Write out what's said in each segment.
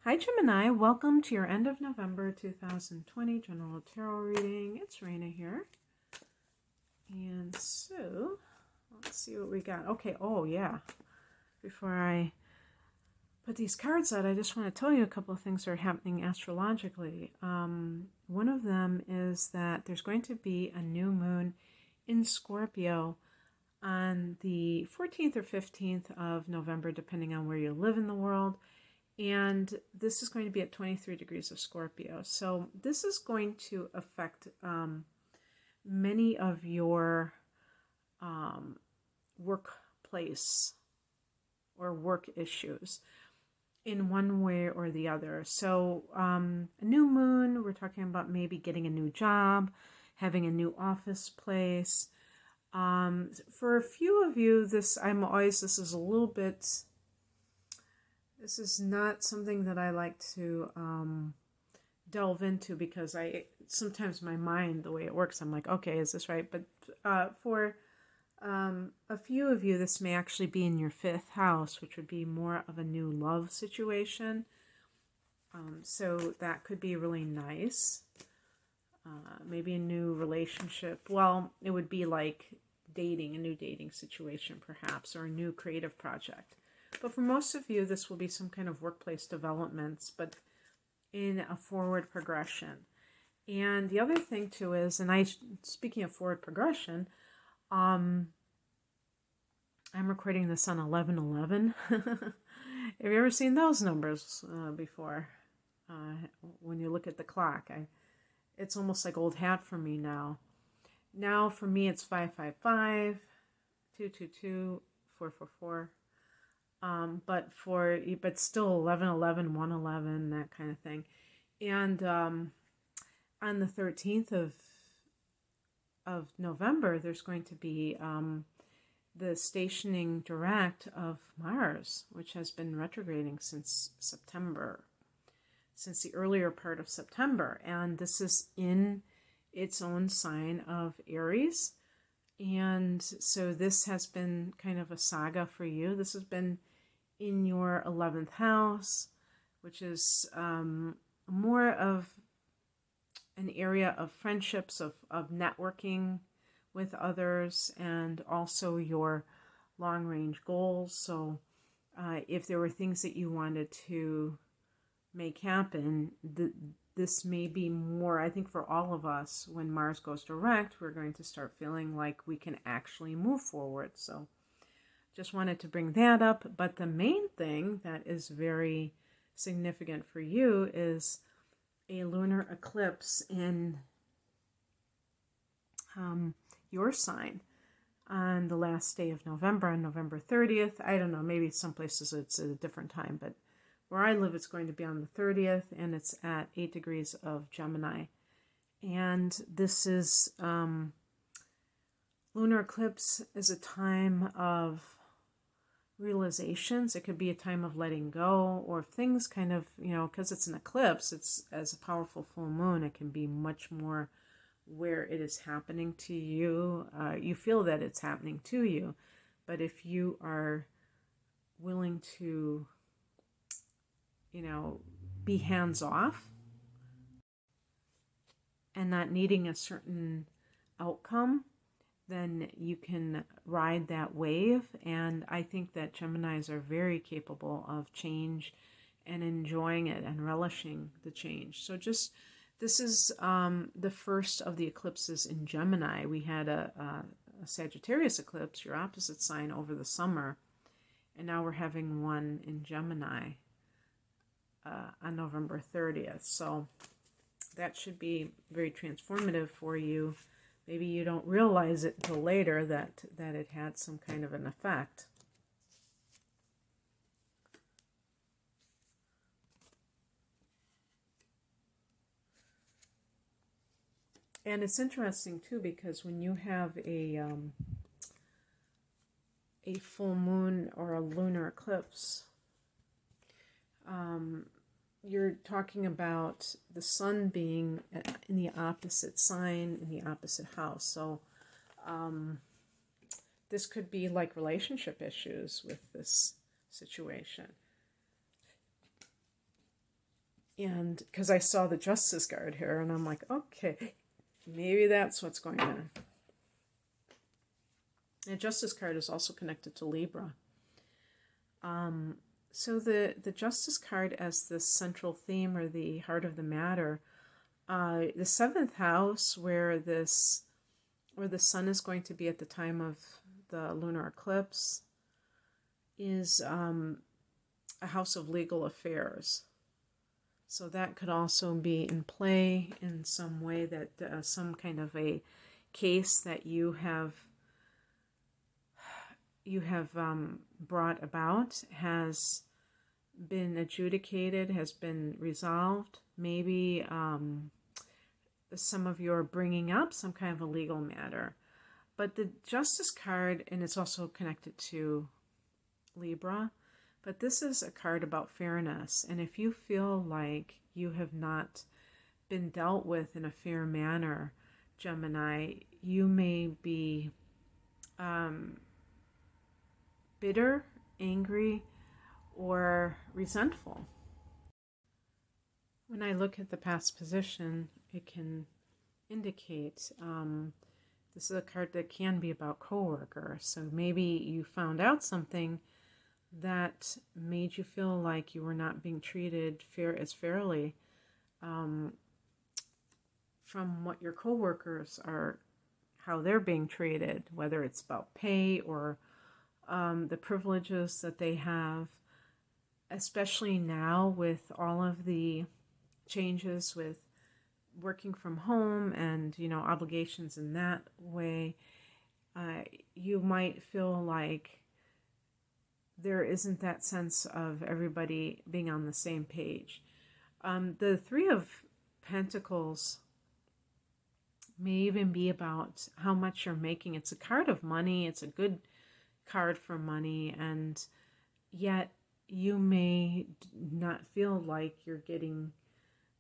Hi Gemini, welcome to your end of November 2020 general tarot reading. It's Raina here. And so, let's see what we got. Okay, oh yeah. Before I put these cards out, I just want to tell you a couple of things that are happening astrologically. One of them is that there's going to be a new moon in Scorpio on the 14th or 15th of November, depending on where you live in the world. And this is going to be at 23 degrees of Scorpio. So this is going to affect many of your workplace or work issues in one way or the other. So a new moon, we're talking about maybe getting a new job, having a new office place. For a few of you, this is a little bit... This is not something that I like to delve into because sometimes my mind, the way it works, I'm like, okay, is this right? But for a few of you, this may actually be in your 5th house, which would be more of a new love situation. So that could be really nice. Maybe a new relationship. Well, it would be like dating, a new dating situation perhaps, or a new creative project. But for most of you, this will be some kind of workplace developments, but in a forward progression. And the other thing too is, speaking of forward progression, I'm recording this on 11/11. Have you ever seen those numbers before? When you look at the clock, it's almost like old hat for me now. Now for me, it's 555, 222, 444. But still 11/11, 1/11, that kind of thing. And on the 13th of November, there's going to be the stationing direct of Mars, which has been retrograding since September, since the earlier part of September. And this is in its own sign of Aries. And so this has been kind of a saga for you. This has been in your 11th house, which is more of an area of friendships, of networking with others, and also your long-range goals. So if there were things that you wanted to make happen, this may be more, I think for all of us, when Mars goes direct, we're going to start feeling like we can actually move forward. So just wanted to bring that up. But the main thing that is very significant for you is a lunar eclipse in your sign on the last day of November, on November 30th. I don't know, maybe some places it's at a different time, but where I live, it's going to be on the 30th, and it's at 8 degrees of Gemini. And this is, lunar eclipse is a time of realizations. It could be a time of letting go, or things kind of, because it's an eclipse, it's as a powerful full moon, it can be much more where it is happening to you. You feel that it's happening to you, but if you are willing to be hands-off and not needing a certain outcome, then you can ride that wave. And I think that Geminis are very capable of change and enjoying it and relishing the change. So this is the first of the eclipses in Gemini. We had a Sagittarius eclipse, your opposite sign, over the summer, and now we're having one in Gemini on November 30th. So that should be very transformative for you. Maybe you don't realize it until later that it had some kind of an effect. And it's interesting too, because when you have a full moon or a lunar eclipse, you're talking about the sun being in the opposite sign, in the opposite house. So this could be like relationship issues with this situation. And because I saw the Justice card here, and I'm like, okay, maybe that's what's going on. The Justice card is also connected to Libra. So the Justice card as the central theme, or the heart of the matter, the seventh house, where the sun is going to be at the time of the lunar eclipse, is a house of legal affairs. So that could also be in play in some way, that some kind of a case that you have brought about has been adjudicated, has been resolved. Maybe some of you are bringing up some kind of a legal matter. But the Justice card, and it's also connected to Libra, but this is a card about fairness. And if you feel like you have not been dealt with in a fair manner, Gemini, you may be bitter, angry, or resentful. When I look at the past position, it can indicate this is a card that can be about coworker. So maybe you found out something that made you feel like you were not being treated fairly from what your coworkers are, how they're being treated, whether it's about pay or the privileges that they have, especially now with all of the changes with working from home and, obligations in that way. You might feel like there isn't that sense of everybody being on the same page. The Three of Pentacles may even be about how much you're making. It's a card of money. It's a good card for money, and yet you may not feel like you're getting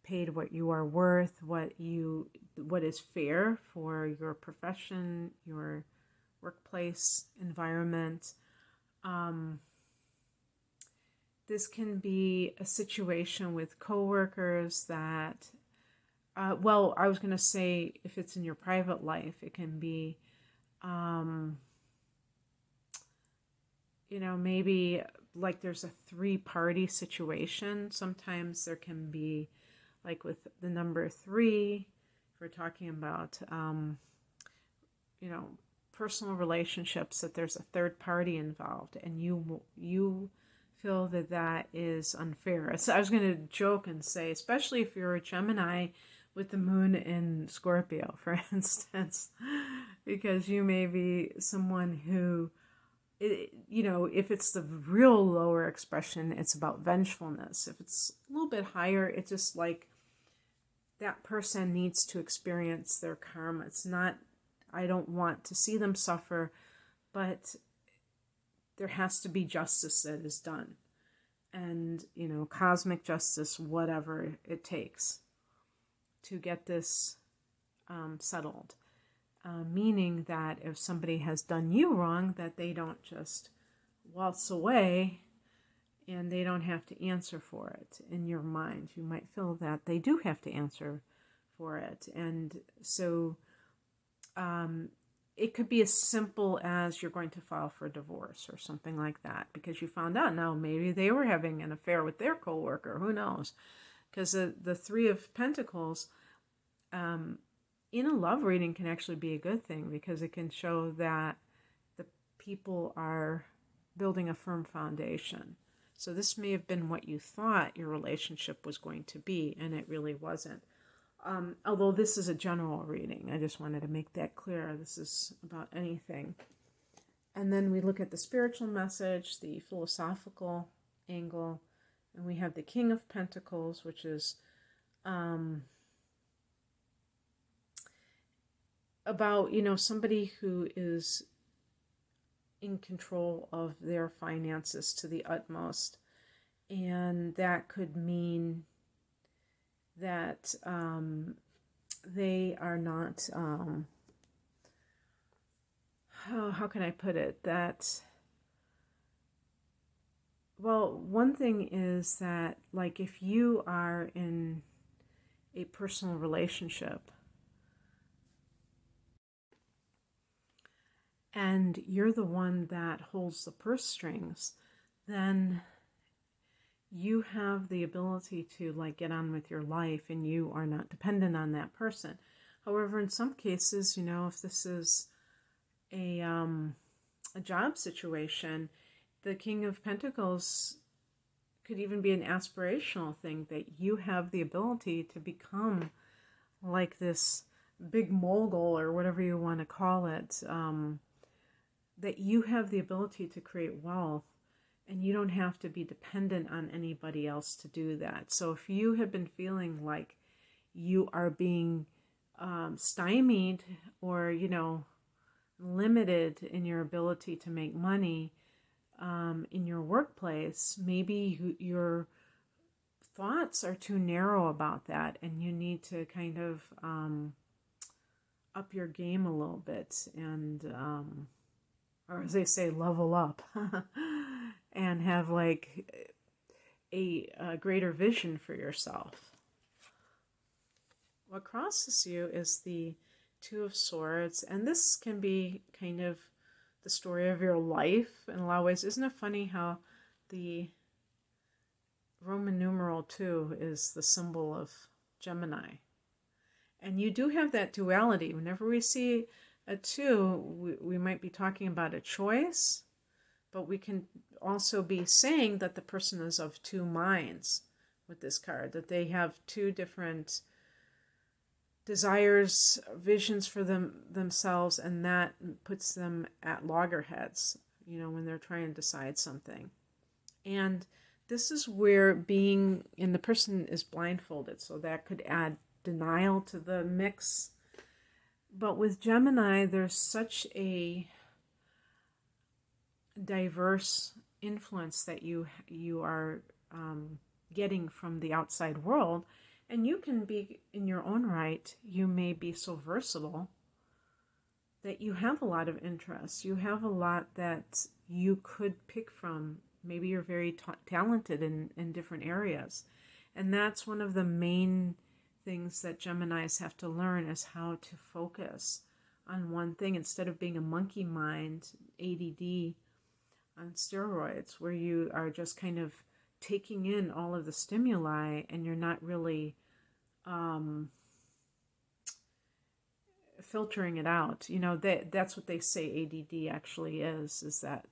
paid what you are worth, what is fair for your profession, your workplace environment. This can be a situation with coworkers that, I was going to say, if it's in your private life, it can be, maybe like there's a three-party situation. Sometimes there can be, like with the number 3, if we're talking about, personal relationships, that there's a third party involved, and you feel that is unfair. So I was going to joke and say, especially if you're a Gemini with the moon in Scorpio, for instance, because you may be someone who, if it's the real lower expression, it's about vengefulness. If it's a little bit higher, it's just like that person needs to experience their karma. It's not, I don't want to see them suffer, but there has to be justice that is done. And, cosmic justice, whatever it takes to get this settled. Meaning that if somebody has done you wrong, that they don't just waltz away and they don't have to answer for it in your mind. You might feel that they do have to answer for it. And so it could be as simple as you're going to file for a divorce or something like that, because you found out now maybe they were having an affair with their coworker. Who knows? Because the Three of Pentacles in a love reading can actually be a good thing, because it can show that the people are building a firm foundation. So this may have been what you thought your relationship was going to be, and it really wasn't. Although this is a general reading, I just wanted to make that clear. This is about anything. And then we look at the spiritual message, the philosophical angle, and we have the King of Pentacles, which is about, somebody who is in control of their finances to the utmost. And that could mean that they are not, how can I put it, that Well, one thing is that, like, if you are in a personal relationship and you're the one that holds the purse strings, then you have the ability to, like, get on with your life and you are not dependent on that person. However, in some cases, if this is a job situation, the King of Pentacles could even be an aspirational thing, that you have the ability to become like this big mogul or whatever you want to call it, that you have the ability to create wealth and you don't have to be dependent on anybody else to do that. So if you have been feeling like you are being stymied or, limited in your ability to make money in your workplace, maybe your thoughts are too narrow about that and you need to kind of up your game a little bit and, or as they say, level up and have like a greater vision for yourself. What crosses you is the Two of Swords, and this can be kind of the story of your life in a lot of ways. Isn't it funny how the Roman numeral 2 is the symbol of Gemini? And you do have that duality. Whenever we see a 2, we might be talking about a choice, but we can also be saying that the person is of two minds with this card, that they have two different desires, visions for themselves, and that puts them at loggerheads, when they're trying to decide something. And this is where being, and the person is blindfolded, so that could add denial to the mix. But with Gemini, there's such a diverse influence that you are getting from the outside world. And you can be, in your own right, you may be so versatile that you have a lot of interests. You have a lot that you could pick from. Maybe you're very talented in different areas. And that's one of the main things that Geminis have to learn, is how to focus on one thing instead of being a monkey mind, ADD on steroids, where you are just kind of taking in all of the stimuli and you're not really filtering it out. That's what they say ADD actually is that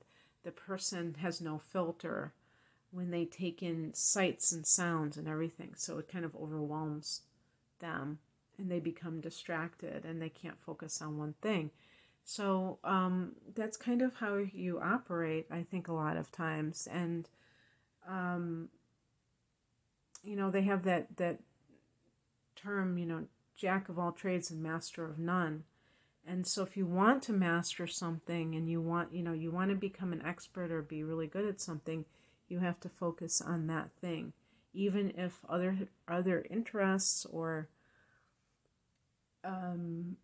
the person has no filter when they take in sights and sounds and everything. So it kind of overwhelms them and they become distracted and they can't focus on one thing. So that's kind of how you operate, I think, a lot of times. And they have that term, jack of all trades and master of none. And so if you want to master something and you want to become an expert or be really good at something, you have to focus on that thing, even if other interests or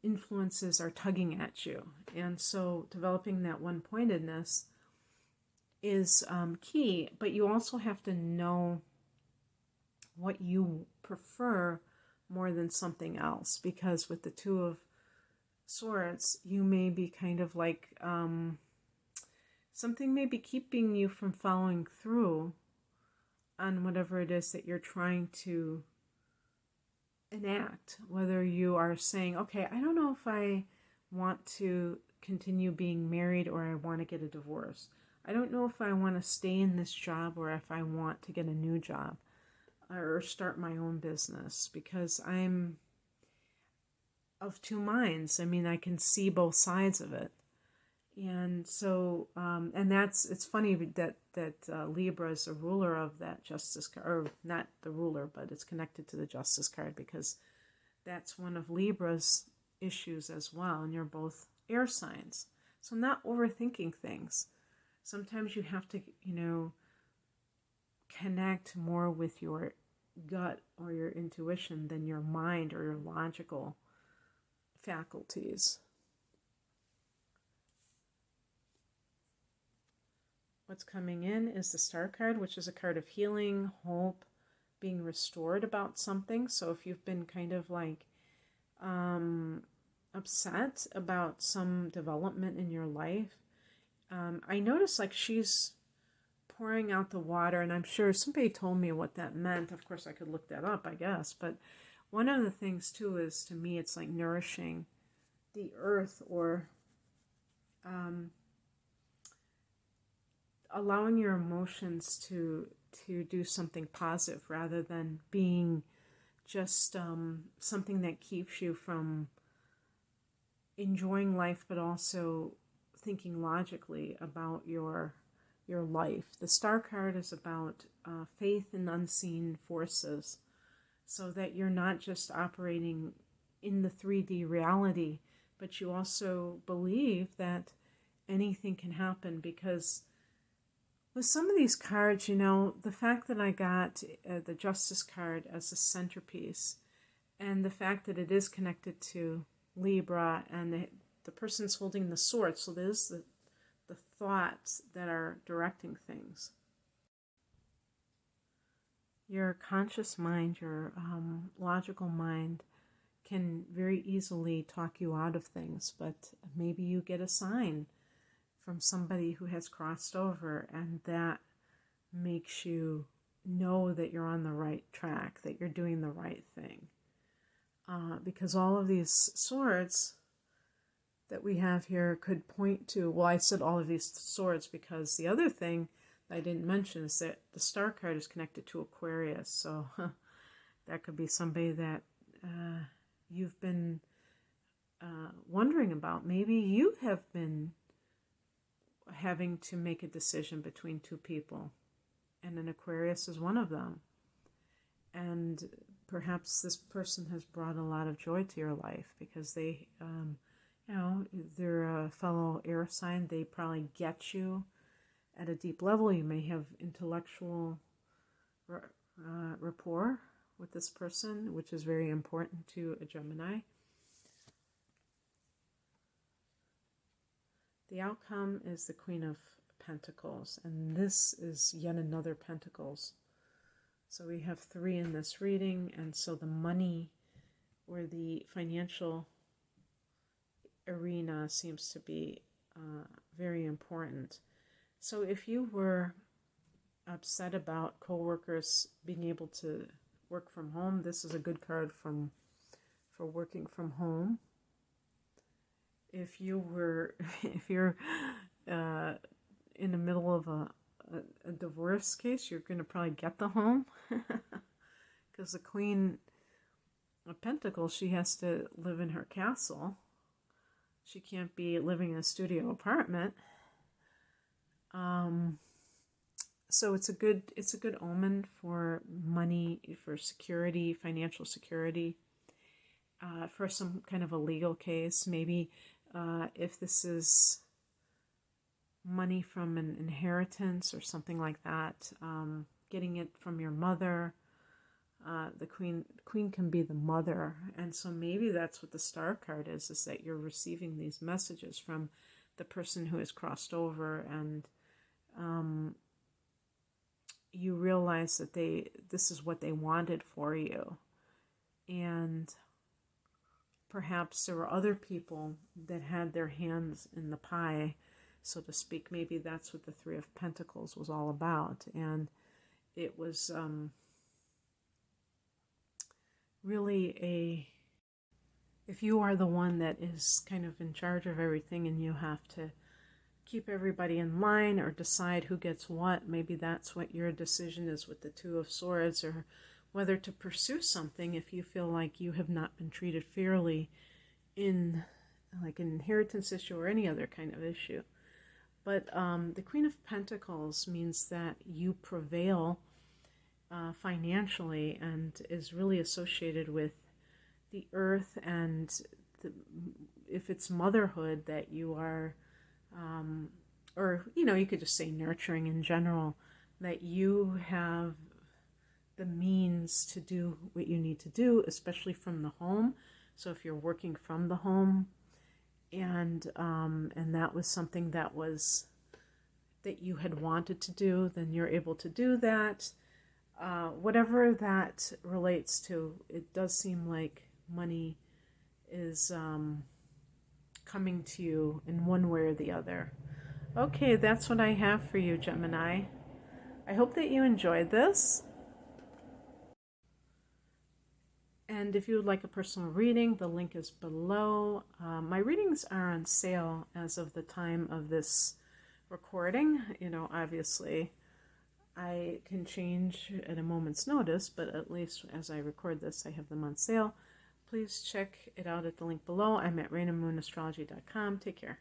influences are tugging at you. And so developing that one-pointedness is key, but you also have to know what you prefer more than something else, because with the Two of Swords, you may be kind of like something may be keeping you from following through on whatever it is that you're trying to enact. Whether you are saying, okay, I don't know if I want to continue being married or I want to get a divorce. I don't know if I want to stay in this job or if I want to get a new job or start my own business, because I'm of two minds. I mean, I can see both sides of it. And so, and it's funny that Libra is a ruler of that Justice card, or not the ruler, but it's connected to the Justice card, because that's one of Libra's issues as well. And you're both air signs. So not overthinking things. Sometimes you have to, connect more with your gut or your intuition than your mind or your logical faculties. what's coming in is the Star card, which is a card of healing, hope, being restored about something. So if you've been kind of like upset about some development in your life, I notice like she's pouring out the water, and I'm sure somebody told me what that meant. Of course, I could look that up, I guess. But one of the things, too, is to me, it's like nourishing the earth, or allowing your emotions to do something positive rather than being just something that keeps you from enjoying life, but also thinking logically about your life. The Star card is about faith in unseen forces, so that you're not just operating in the 3D reality, but you also believe that anything can happen. Because with some of these cards, you know, the fact that I got the Justice card as a centerpiece, and the fact that it is connected to Libra, and the person's holding the sword, so there's the thoughts that are directing things. Your conscious mind, your logical mind, can very easily talk you out of things, but maybe you get a sign from somebody who has crossed over, and that makes you know that you're on the right track, that you're doing the right thing. Because all of these swords that we have here could point to, well, I said all of these swords because the other thing that I didn't mention is that the Star card is connected to Aquarius. So that could be somebody that you've been wondering about. Maybe you have been having to make a decision between two people, and an Aquarius is one of them. And perhaps this person has brought a lot of joy to your life because they, you know, they're a fellow air sign. They probably get you at a deep level. You may have intellectual rapport with this person, which is very important to a Gemini. The outcome is the Queen of Pentacles, and this is yet another Pentacles. So we have 3 in this reading, and so the money or the financial arena seems to be very important. So if you were upset about coworkers being able to work from home, this is a good card for working from home. If you're in the middle of a divorce case, you're going to probably get the home, because the Queen of Pentacles, she has to live in her castle. She can't be living in a studio apartment. So it's a good omen for money, for security, financial security, for some kind of a legal case. Maybe if this is money from an inheritance or something like that, getting it from your mother. The queen can be the mother, and so maybe that's what the Star card is that you're receiving these messages from the person who has crossed over, and you realize that this is what they wanted for you, and perhaps there were other people that had their hands in the pie, so to speak. Maybe that's what the 3 of Pentacles was all about, and it was really if you are the one that is kind of in charge of everything and you have to keep everybody in line or decide who gets what, maybe that's what your decision is with the 2 of Swords, or whether to pursue something if you feel like you have not been treated fairly in like an inheritance issue or any other kind of issue. But the Queen of Pentacles means that you prevail financially, and is really associated with the earth, and if it's motherhood, that you are, or you could just say nurturing in general, that you have the means to do what you need to do, especially from the home. So if you're working from the home, and that was something that was that you had wanted to do, then you're able to do that. Whatever that relates to, it does seem like money is coming to you in one way or the other. Okay, that's what I have for you, Gemini. I hope that you enjoyed this. And if you would like a personal reading, the link is below. My readings are on sale as of the time of this recording. You know, obviously, I can change at a moment's notice, but at least as I record this, I have them on sale. Please check it out at the link below. I'm at rainermoonastrology.com. Take care.